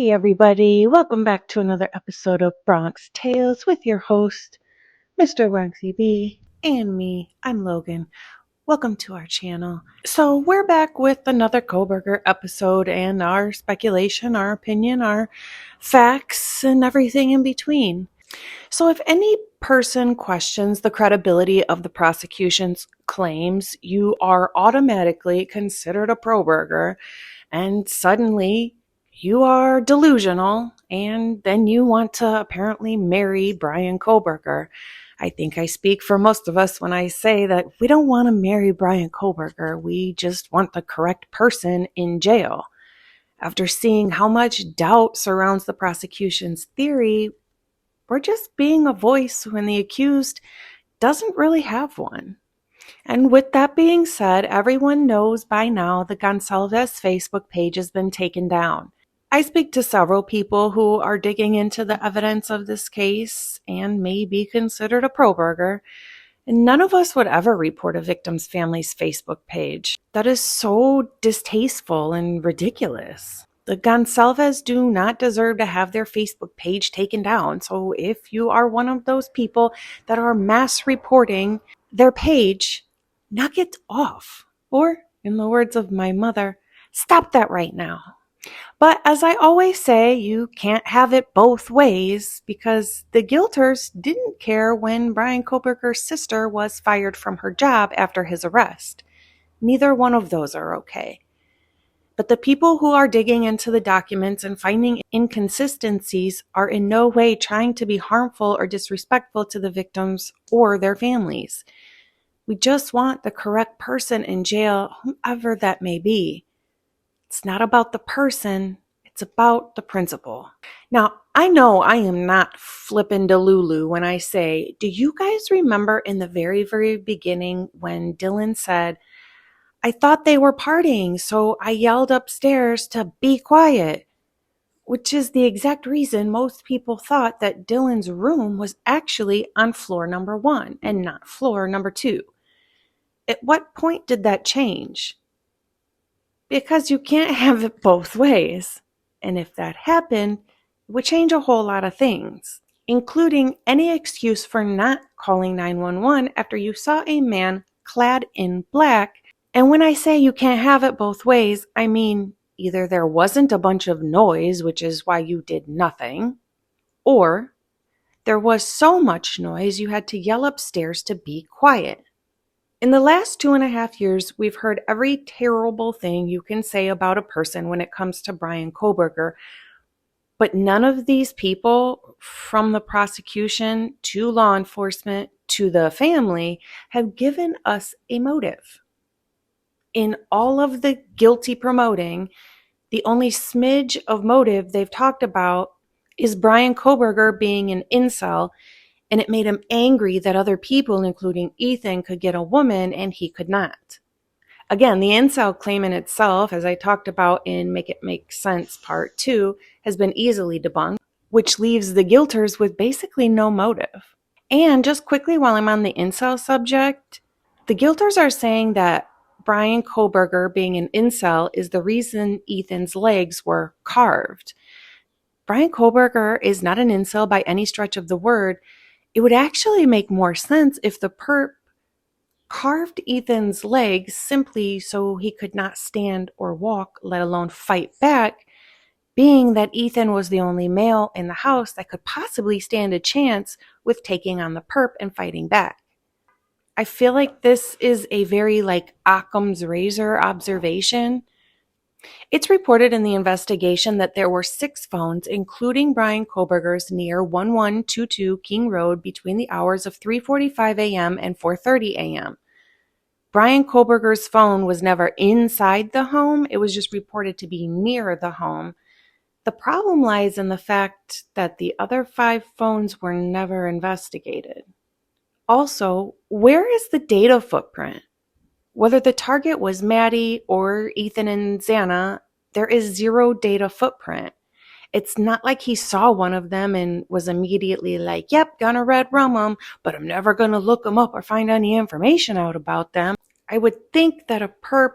Hey everybody, welcome back to another episode of Bronx Tales with your host, Mr. Bronxy B, and me, I'm Logan. Welcome to our channel. So we're back with another Koberger episode and our speculation, our opinion, our facts, and everything in between. So if any person questions the credibility of the prosecution's claims, you are automatically considered a pro-burger, and suddenly you are delusional, and then you want to apparently marry Brian Koberger. I think I speak for most of us when I say that we don't want to marry Brian Koberger. We just want the correct person in jail. After seeing how much doubt surrounds the prosecution's theory, we're just being a voice when the accused doesn't really have one. And with that being said, everyone knows by now the Gonsalves Facebook page has been taken down. I speak to several people who are digging into the evidence of this case and may be considered a pro-burger, and none of us would ever report a victim's family's Facebook page. That is so distasteful and ridiculous. The Gonsalves do not deserve to have their Facebook page taken down, so if you are one of those people that are mass reporting their page, knock it off. Or, in the words of my mother, stop that right now. But as I always say, you can't have it both ways, because the guilters didn't care when Brian Koberger's sister was fired from her job after his arrest. Neither one of those are okay. But the people who are digging into the documents and finding inconsistencies are in no way trying to be harmful or disrespectful to the victims or their families. We just want the correct person in jail, whomever that may be. It's not about the person, it's about the principle. Now, I know I am not flippin' Delulu when I say, do you guys remember in the very, very beginning when Dylan said, I thought they were partying, so I yelled upstairs to be quiet, which is the exact reason most people thought that Dylan's room was actually on floor number 1 and not floor number 2. At what point did that change? Because you can't have it both ways. And if that happened, it would change a whole lot of things, including any excuse for not calling 911 after you saw a man clad in black. And when I say you can't have it both ways, I mean either there wasn't a bunch of noise, which is why you did nothing, or there was so much noise you had to yell upstairs to be quiet. In the last 2.5 years, we've heard every terrible thing you can say about a person when it comes to Brian Koberger, but none of these people, from the prosecution to law enforcement to the family, have given us a motive. In all of the guilty promoting, the only smidge of motive they've talked about is Brian Koberger being an incel, and it made him angry that other people, including Ethan, could get a woman and he could not. Again, the incel claim in itself, as I talked about in Make It Make Sense Part 2, has been easily debunked, which leaves the guilters with basically no motive. And just quickly while I'm on the incel subject, the guilters are saying that Brian Koberger being an incel is the reason Ethan's legs were carved. Brian Koberger is not an incel by any stretch of the word. It would actually make more sense if the perp carved Ethan's legs simply so he could not stand or walk, let alone fight back, being that Ethan was the only male in the house that could possibly stand a chance with taking on the perp and fighting back. I feel like this is a very Occam's razor observation. It's reported in the investigation that there were 6 phones, including Brian Koberger's, near 1122 King Road between the hours of 3:45 a.m. and 4:30 a.m. Brian Koberger's phone was never inside the home. It was just reported to be near the home. The problem lies in the fact that the other 5 phones were never investigated. Also, where is the data footprint? Whether the target was Maddie or Ethan and Xana, there is 0 data footprint. It's not like he saw one of them and was immediately like, yep, gonna red rum them, but I'm never gonna look them up or find any information out about them. I would think that a perp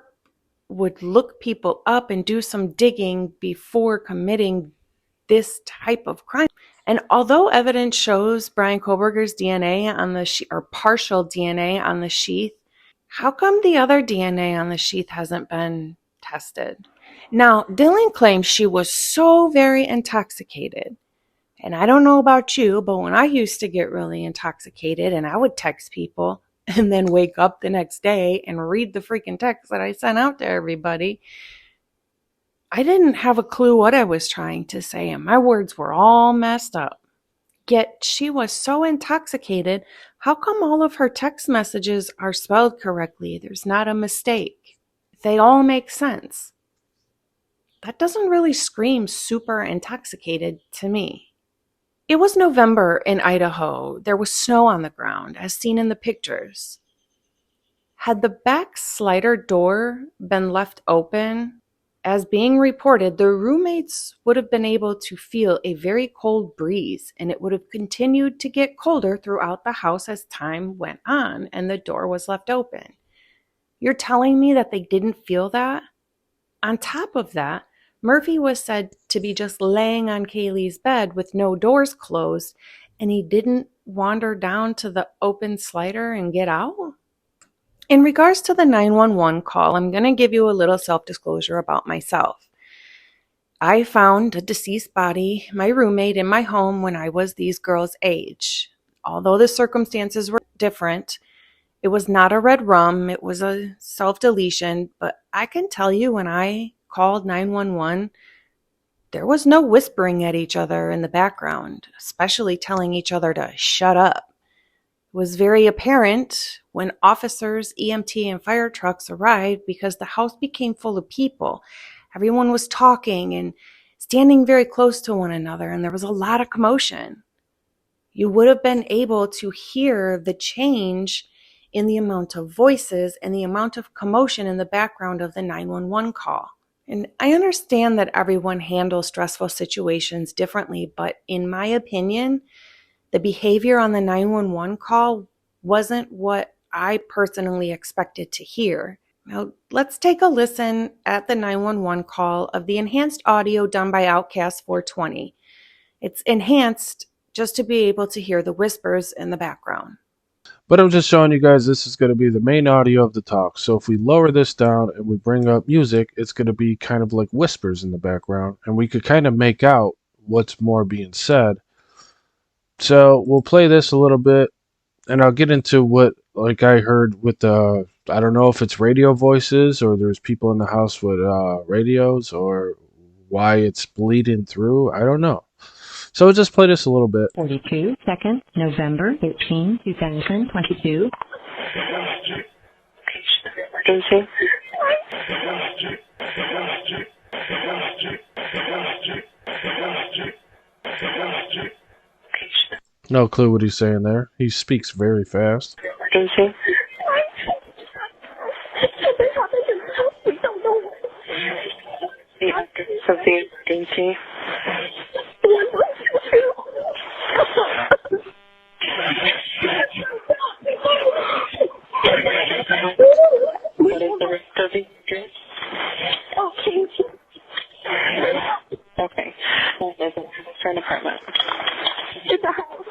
would look people up and do some digging before committing this type of crime. And although evidence shows Brian Koberger's DNA on the sheath, or partial DNA on the sheath, how come the other DNA on the sheath hasn't been tested? Now, Dylan claims she was so very intoxicated. And I don't know about you, but when I used to get really intoxicated and I would text people and then wake up the next day and read the freaking text that I sent out to everybody, I didn't have a clue what I was trying to say, and my words were all messed up. Yet she was so intoxicated, how come all of her text messages are spelled correctly? There's not a mistake. They all make sense. That doesn't really scream super intoxicated to me. It was November in Idaho. There was snow on the ground, as seen in the pictures. Had the back slider door been left open, as being reported, the roommates would have been able to feel a very cold breeze, and it would have continued to get colder throughout the house as time went on and the door was left open. You're telling me that they didn't feel that? On top of that, Murphy was said to be just laying on Kaylee's bed with no doors closed, and he didn't wander down to the open slider and get out? In regards to the 911 call, I'm going to give you a little self-disclosure about myself. I found a deceased body, my roommate, in my home when I was these girls' age. Although the circumstances were different, it was not a red rum, it was a self-deletion, but I can tell you when I called 911, there was no whispering at each other in the background, especially telling each other to shut up. It was very apparent when officers, EMT, and fire trucks arrived because the house became full of people. Everyone was talking and standing very close to one another, and there was a lot of commotion. You would have been able to hear the change in the amount of voices and the amount of commotion in the background of the 911 call. And I understand that everyone handles stressful situations differently, but in my opinion, the behavior on the 911 call wasn't what I personally expected to hear. Now, let's take a listen at the 911 call of the enhanced audio done by Outcast 420. It's enhanced just to be able to hear the whispers in the background. But I'm just showing you guys this is going to be the main audio of the talk. So if we lower this down and we bring up music, it's going to be kind of like whispers in the background. And we could kind of make out what's more being said. So we'll play this a little bit, and I'll get into what, like I heard with the, I don't know if it's radio voices or there's people in the house with radios or why it's bleeding through. I don't know. So we'll just play this a little bit. 42 seconds, November 13, 2022. Emergency. No clue what he's saying there. He speaks very fast. Emergency. Of the emergency. What is the rest of the address? Okay. There's an apartment. It's a house.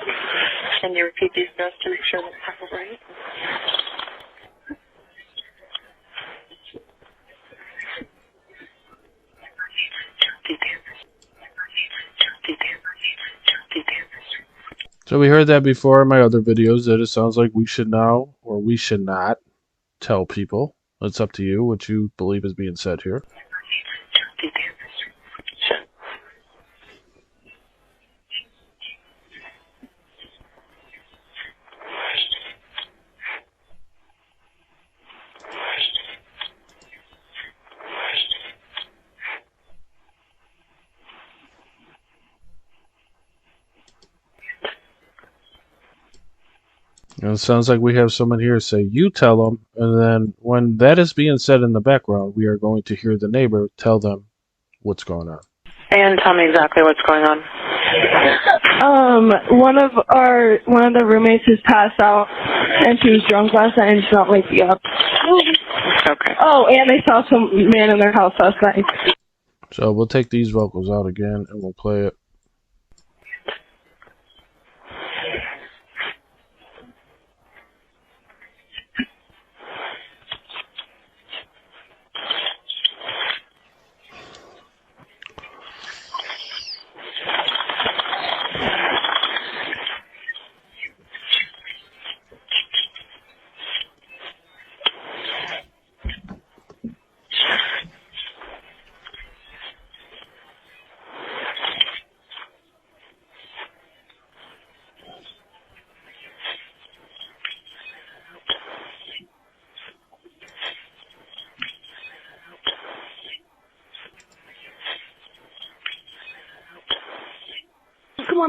Can you repeat these address to make sure that I have it right? So we heard that before in my other videos that it sounds like we should know or we should not tell people. It's up to you what you believe is being said here. And it sounds like we have someone here say, you tell them, and then when that is being said in the background, we are going to hear the neighbor tell them what's going on. And tell me exactly what's going on. One of the roommates has passed out, and she was drunk last night, and she's not waking up. Okay. Oh, and they saw some man in their house last night. So we'll take these vocals out again, and we'll play it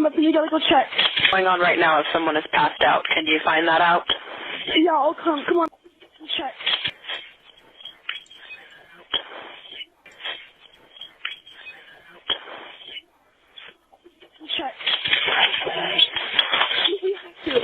but you gotta go check. What's going on right now if someone is passed out? Can you find that out? Yeah, I'll come. Come on. Check. Check. We have to.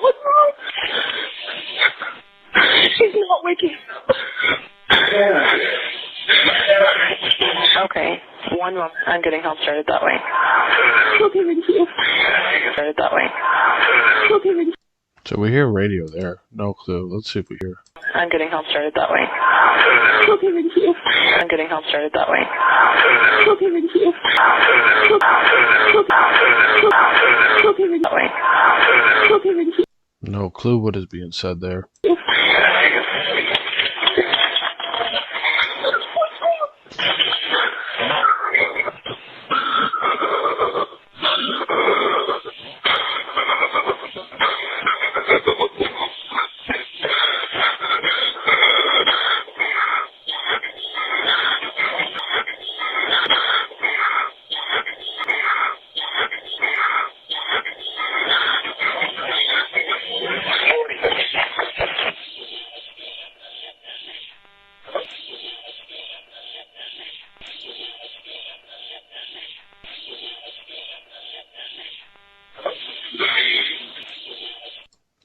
What's wrong? She's not waking. Okay. One moment. I'm getting help started that way. Okay, thank you. Started that way. Okay, thank you. So we hear radio there. No clue. Let's see if we hear. I'm getting help started that way. Okay, thank you. I'm getting help started that way. Okay, thank you. Okay, thank you. That way. Okay, thank you. No clue what is being said there.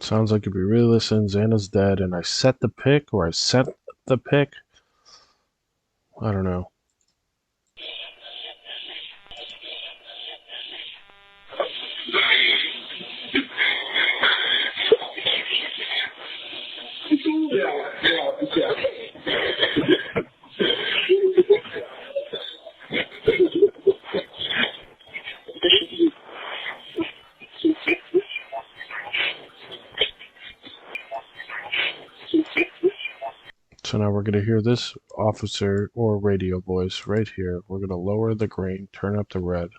Sounds like if you really listen, Xana's dead, and I set the pick, or I sent the pick. I don't know. So now we're going to hear this officer or radio voice right here. We're going to lower the grain, turn up the red.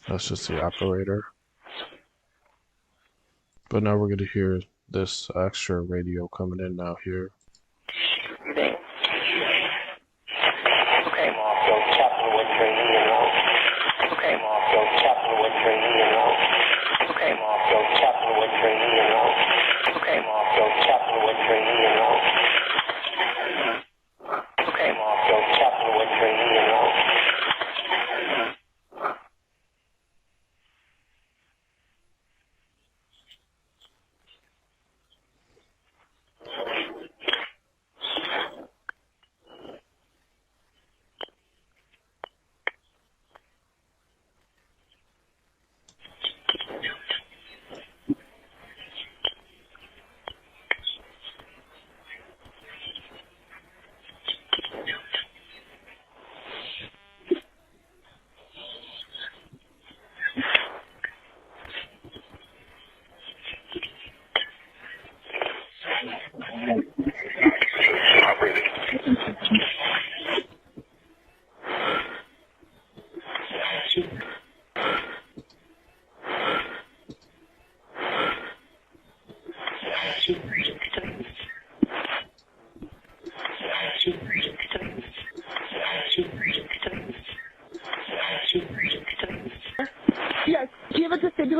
That's just the operator. But now we're going to hear this extra radio coming in now here. Okay.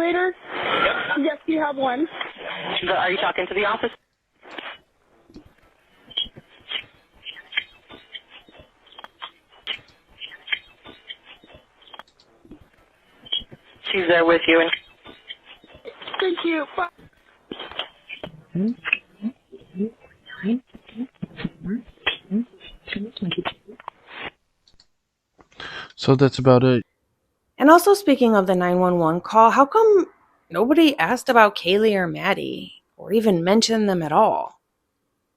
defibrillator? Yes, you have one. Are you talking to the office? She's there with you. Thank you. Bye. So that's about it. And also, speaking of the 911 call, how come nobody asked about Kaylee or Maddie, or even mentioned them at all?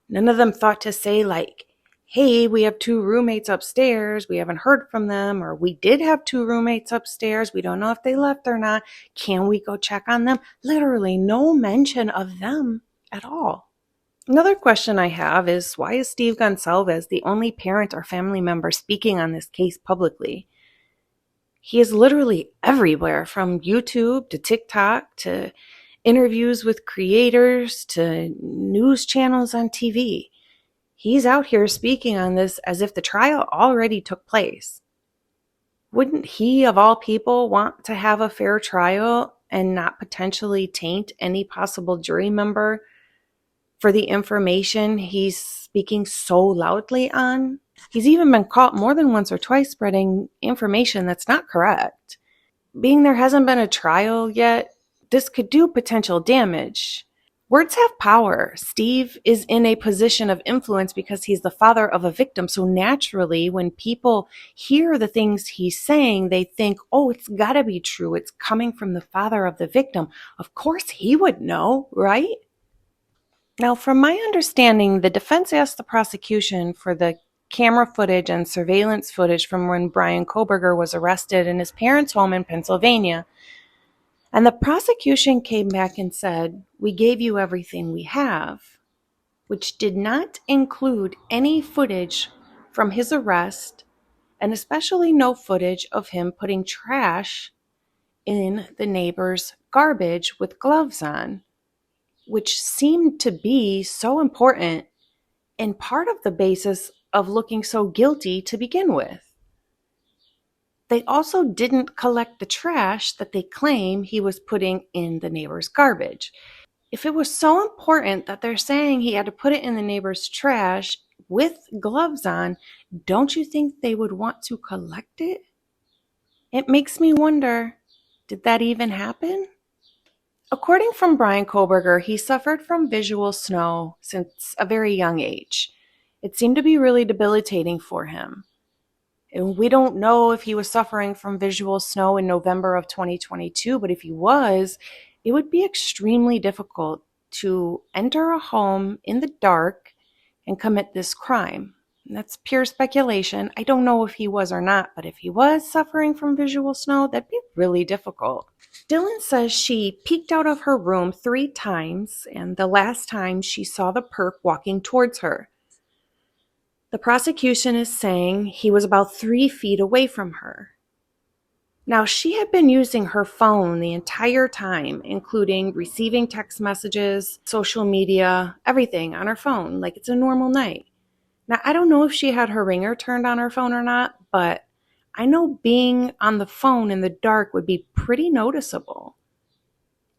None of them thought to say, like, hey, we have 2 roommates upstairs, we haven't heard from them, or we did have 2 roommates upstairs, we don't know if they left or not, can we go check on them? Literally no mention of them at all. Another question I have is, why is Steve Gonsalves the only parent or family member speaking on this case publicly? He is literally everywhere, from YouTube to TikTok to interviews with creators to news channels on TV. He's out here speaking on this as if the trial already took place. Wouldn't he, of all people, want to have a fair trial and not potentially taint any possible jury member for the information he's speaking so loudly on? He's even been caught more than once or twice spreading information that's not correct. Being there hasn't been a trial yet, this could do potential damage. Words have power. Steve is in a position of influence because he's the father of a victim. So naturally, when people hear the things he's saying, they think, oh, it's gotta be true. It's coming from the father of the victim. Of course he would know, right? Now, from my understanding, the defense asked the prosecution for the camera footage and surveillance footage from when Brian Koberger was arrested in his parents' home in Pennsylvania. And the prosecution came back and said, we gave you everything we have, which did not include any footage from his arrest, and especially no footage of him putting trash in the neighbor's garbage with gloves on, which seemed to be so important and part of the basis of looking so guilty to begin with. They also didn't collect the trash that they claim he was putting in the neighbor's garbage. If it was so important that they're saying he had to put it in the neighbor's trash with gloves on, don't you think they would want to collect it? It makes me wonder, did that even happen? According from Brian Koberger, he suffered from visual snow since a very young age. It seemed to be really debilitating for him. And we don't know if he was suffering from visual snow in November of 2022, but if he was, it would be extremely difficult to enter a home in the dark and commit this crime. And that's pure speculation. I don't know if he was or not, but if he was suffering from visual snow, that'd be really difficult. Dylan says she peeked out of her room 3 times, and the last time she saw the perp walking towards her. The prosecution is saying he was about 3 feet away from her. Now, she had been using her phone the entire time, including receiving text messages, social media, everything on her phone, like it's a normal night. Now, I don't know if she had her ringer turned on her phone or not, but I know being on the phone in the dark would be pretty noticeable.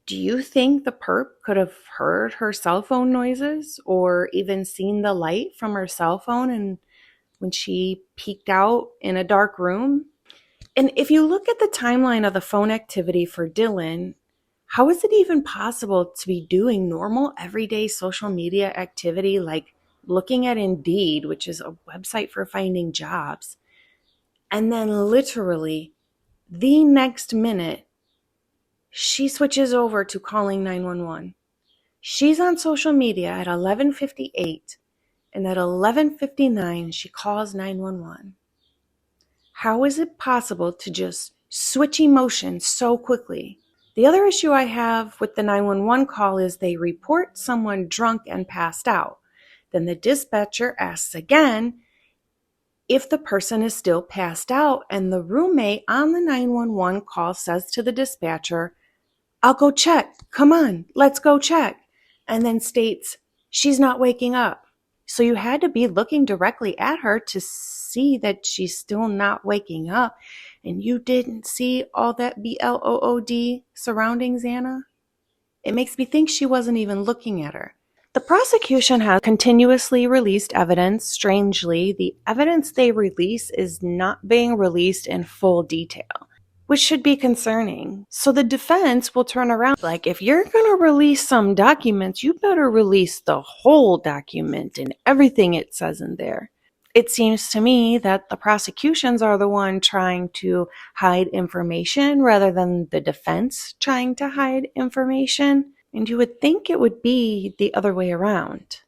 Do you think the perp could have heard her cell phone noises or even seen the light from her cell phone and when she peeked out in a dark room? And if you look at the timeline of the phone activity for Dylan, how is it even possible to be doing normal everyday social media activity like looking at Indeed, which is a website for finding jobs, and then literally the next minute she switches over to calling 911. She's on social media at 11:58, and at 11:59 she calls 911. How is it possible to just switch emotions so quickly? The other issue I have with the 911 call is they report someone drunk and passed out. Then the dispatcher asks again if the person is still passed out, and the roommate on the 911 call says to the dispatcher, I'll go check. Come on, let's go check. And then states, she's not waking up. So you had to be looking directly at her to see that she's still not waking up. And you didn't see all that BLOOD surrounding Xana? It makes me think she wasn't even looking at her. The prosecution has continuously released evidence. Strangely, the evidence they release is not being released in full detail, which should be concerning. So the defense will turn around like, if you're going to release some documents, you better release the whole document and everything it says in there. It seems to me that the prosecutions are the one trying to hide information rather than the defense trying to hide information. And you would think it would be the other way around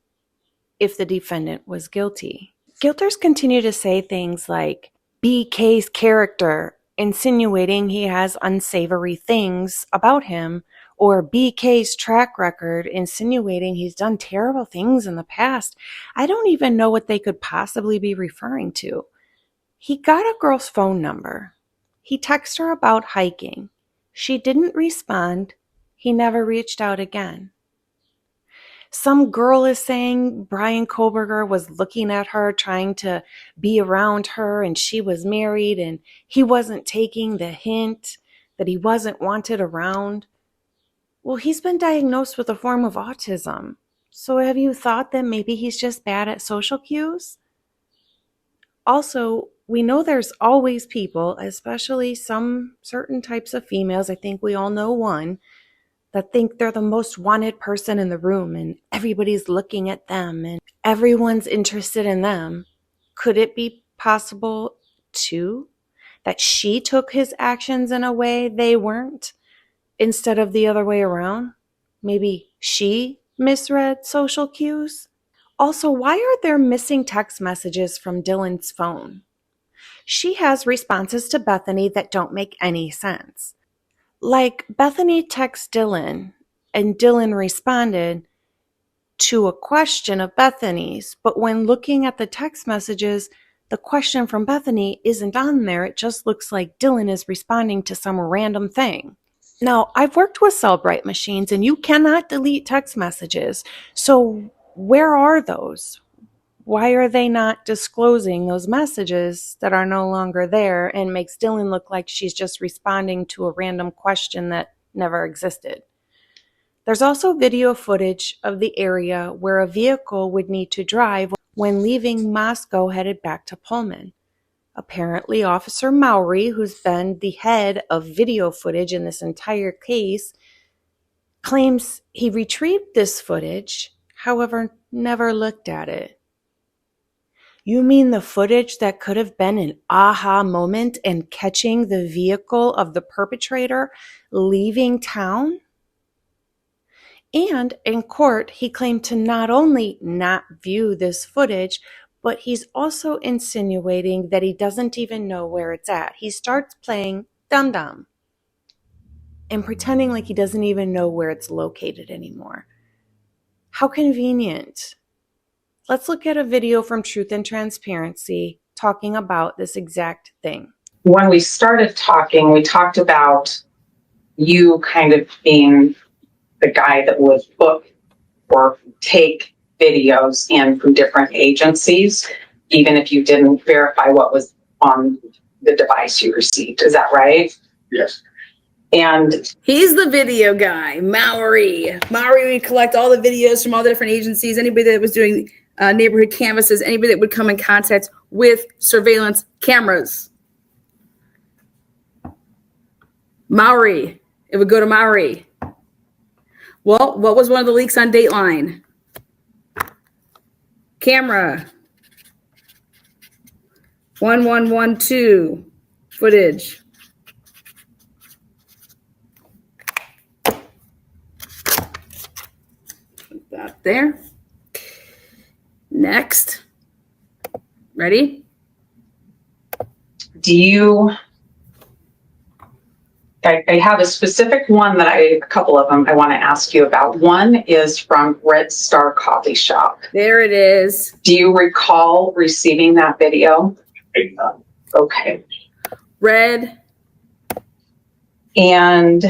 if the defendant was guilty. Guilters continue to say things like BK's character, insinuating he has unsavory things about him, or BK's track record, insinuating he's done terrible things in the past. I don't even know what they could possibly be referring to. He got a girl's phone number. He texted her about hiking. She didn't respond. He never reached out again. Some girl is saying Brian Koberger was looking at her, trying to be around her, and she was married, and he wasn't taking the hint that he wasn't wanted around. Well, he's been diagnosed with a form of autism. So have you thought that maybe he's just bad at social cues? Also, we know there's always people, especially some certain types of females, I think we all know one, that think they're the most wanted person in the room and everybody's looking at them and everyone's interested in them. Could it be possible, too, that she took his actions in a way they weren't, instead of the other way around? Maybe she misread social cues? Also, why are there missing text messages from Dylan's phone? She has responses to Bethany that don't make any sense. Like, Bethany texted Dylan, and Dylan responded to a question of Bethany's, but when looking at the text messages, the question from Bethany isn't on there. It just looks like Dylan is responding to some random thing. Now, I've worked with Cellbrite machines, and you cannot delete text messages. So where are those? Why are they not disclosing those messages that are no longer there and makes Dylan look like she's just responding to a random question that never existed? There's also video footage of the area where a vehicle would need to drive when leaving Moscow headed back to Pullman. Apparently, Officer Mowry, who's been the head of video footage in this entire case, claims he retrieved this footage, however, never looked at it. You mean the footage that could have been an aha moment and catching the vehicle of the perpetrator leaving town? And in court, he claimed to not only not view this footage, but he's also insinuating that he doesn't even know where it's at. He starts playing dum-dum and pretending like he doesn't even know where it's located anymore. How convenient. Let's look at a video from Truth and Transparency talking about this exact thing. When we started talking, we talked about you kind of being the guy that would book or take videos in from different agencies, even if you didn't verify what was on the device you received. Is that right? Yes. And he's the video guy, Mowry. Mowry would collect all the videos from all the different agencies, anybody that was doing neighborhood canvases, anybody that would come in contact with surveillance cameras. Mowry. It would go to Mowry. Well, what was one of the leaks on Dateline? Camera. 1112 footage. Put that there. Next. Ready? do you, I have a specific one that a couple of them I want to ask you about. One is from Red Star Coffee Shop. There it is. Do you recall receiving that video? Okay. Red. And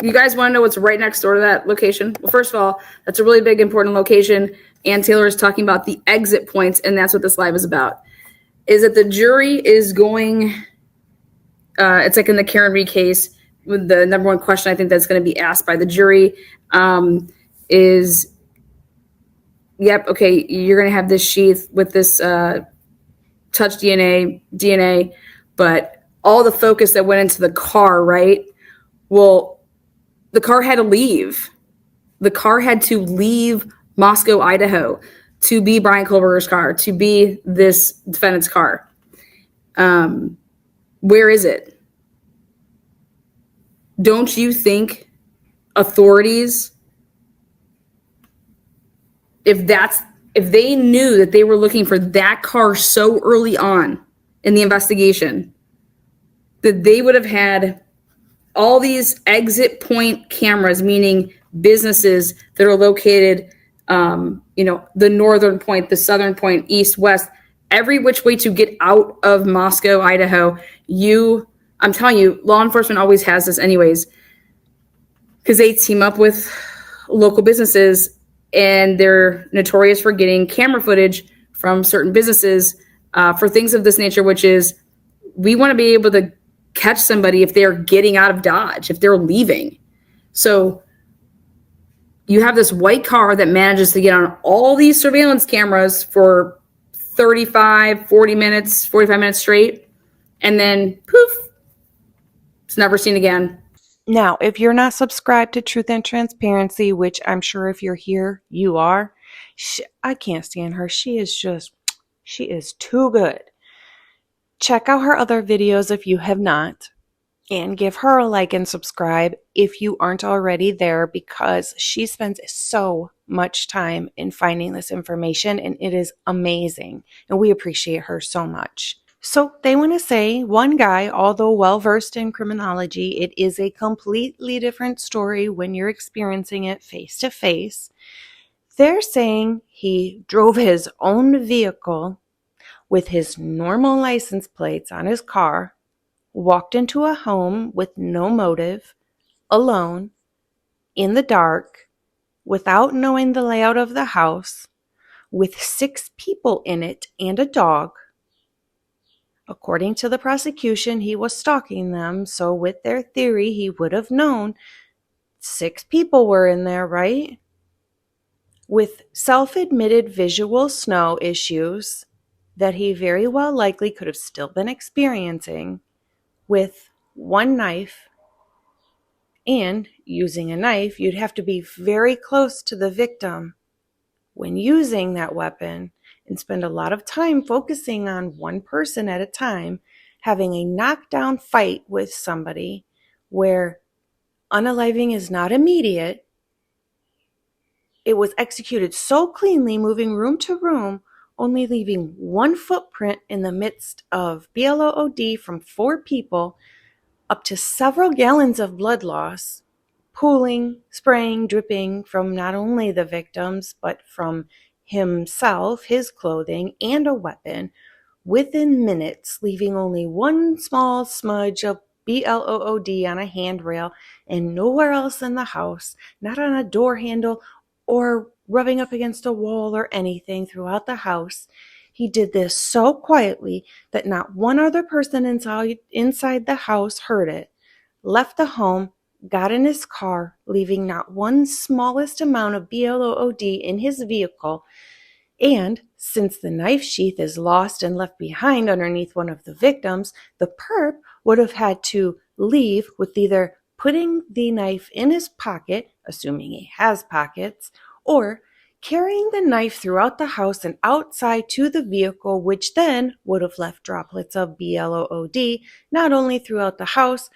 you guys want to know what's right next door to that location? Well, first of all, that's a really big, important location and Taylor is talking about the exit points, and that's what this live is about, is that the jury is going, it's like in the Karen Reed case, with the number one question I think that's going to be asked by the jury is, yep, okay, you're going to have this sheath with this touch DNA, but all the focus that went into the car, right? Well, the car had to leave. The car had to leave Moscow, Idaho, to be Brian Kohlberger's car, to be this defendant's car. Where is it? Don't you think authorities, if they knew that they were looking for that car so early on in the investigation, that they would have had all these exit point cameras, meaning businesses that are located, the northern point, the southern point, east, west, every which way to get out of Moscow, Idaho. I'm telling you, law enforcement always has this anyways, because they team up with local businesses and they're notorious for getting camera footage from certain businesses for things of this nature, which is we want to be able to catch somebody if they're getting out of Dodge, if they're leaving. So you have this white car that manages to get on all these surveillance cameras for 45 minutes straight, and then poof, it's never seen again. Now, if you're not subscribed to Truth and Transparency, which I'm sure if you're here, you are, I can't stand her. She is too good. Check out her other videos if you have not, and give her a like and subscribe if you aren't already there, because she spends so much time in finding this information, and it is amazing, and we appreciate her so much. So they want to say one guy, although well-versed in criminology, it is a completely different story when you're experiencing it face to face. They're saying he drove his own vehicle with his normal license plates on his car, walked into a home with no motive, alone, in the dark, without knowing the layout of the house, with 6 people in it and a dog. According to the prosecution, he was stalking them, so with their theory, he would have known 6 people were in there, right? With self-admitted visual snow issues that he very well likely could have still been experiencing, with 1 knife, and using a knife, you'd have to be very close to the victim when using that weapon and spend a lot of time focusing on one person at a time, having a knockdown fight with somebody where unaliving is not immediate. It was executed so cleanly, moving room to room, only leaving 1 footprint in the midst of BLOOD from 4 people, up to several gallons of blood loss, pooling, spraying, dripping from not only the victims, but from himself, his clothing, and a weapon, within minutes, leaving only 1 small smudge of BLOOD on a handrail and nowhere else in the house, not on a door handle or rubbing up against a wall or anything throughout the house. He did this so quietly that not one other person inside the house heard it, left the home, got in his car, leaving not one smallest amount of BLOOD in his vehicle. And since the knife sheath is lost and left behind underneath one of the victims, the perp would have had to leave with either putting the knife in his pocket, assuming he has pockets, or carrying the knife throughout the house and outside to the vehicle, which then would have left droplets of BLOOD not only throughout the house,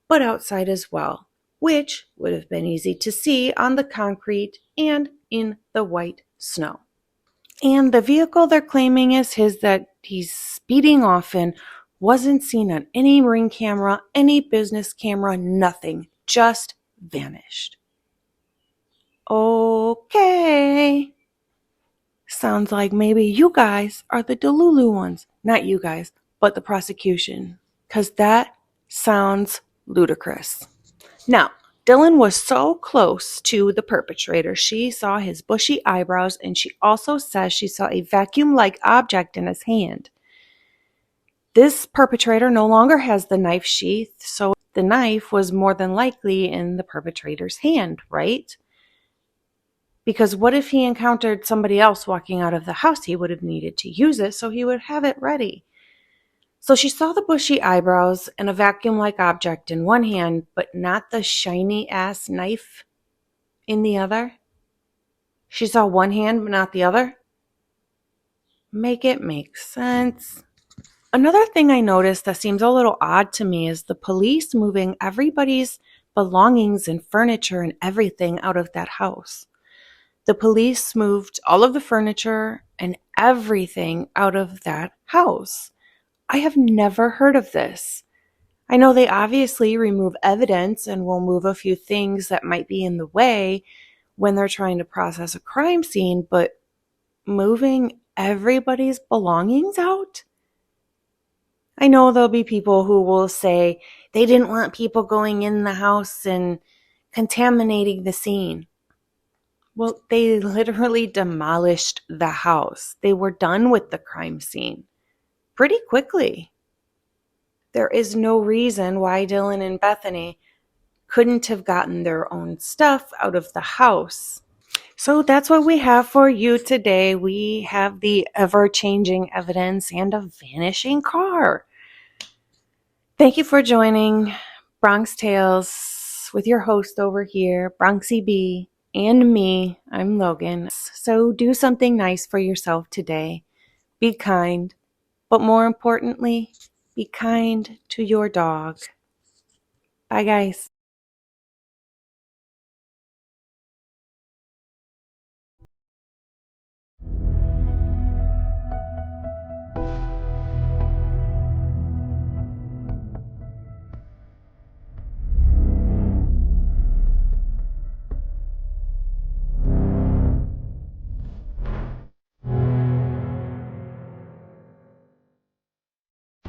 but outside as well, which would have been easy to see on the concrete and in the white snow. And the vehicle they're claiming is his, that he's speeding off in, wasn't seen on any ring camera, any business camera, nothing, just vanished. Okay. Sounds like maybe you guys are the Delulu ones. Not you guys, but the prosecution. Because that sounds ludicrous. Now, Dylan was so close to the perpetrator. She saw his bushy eyebrows, and she also says she saw a vacuum-like object in his hand. This perpetrator no longer has the knife sheath, so the knife was more than likely in the perpetrator's hand, right? Because what if he encountered somebody else walking out of the house? He would have needed to use it, so he would have it ready. So she saw the bushy eyebrows and a vacuum-like object in one hand, but not the shiny-ass knife in the other. She saw one hand, but not the other. Make it make sense. Another thing I noticed that seems a little odd to me is the police moving everybody's belongings and furniture and everything out of that house. The police moved all of the furniture and everything out of that house. I have never heard of this. I know they obviously remove evidence and will move a few things that might be in the way when they're trying to process a crime scene, but moving everybody's belongings out? I know there'll be people who will say they didn't want people going in the house and contaminating the scene. Well, they literally demolished the house. They were done with the crime scene pretty quickly. There is no reason why Dylan and Bethany couldn't have gotten their own stuff out of the house. So that's what we have for you today. We have the ever-changing evidence and a vanishing car. Thank you for joining Bronx Tales with your host over here, Bronxy B, and me. I'm Logan. So do something nice for yourself today. Be kind, but more importantly, be kind to your dog. Bye, guys.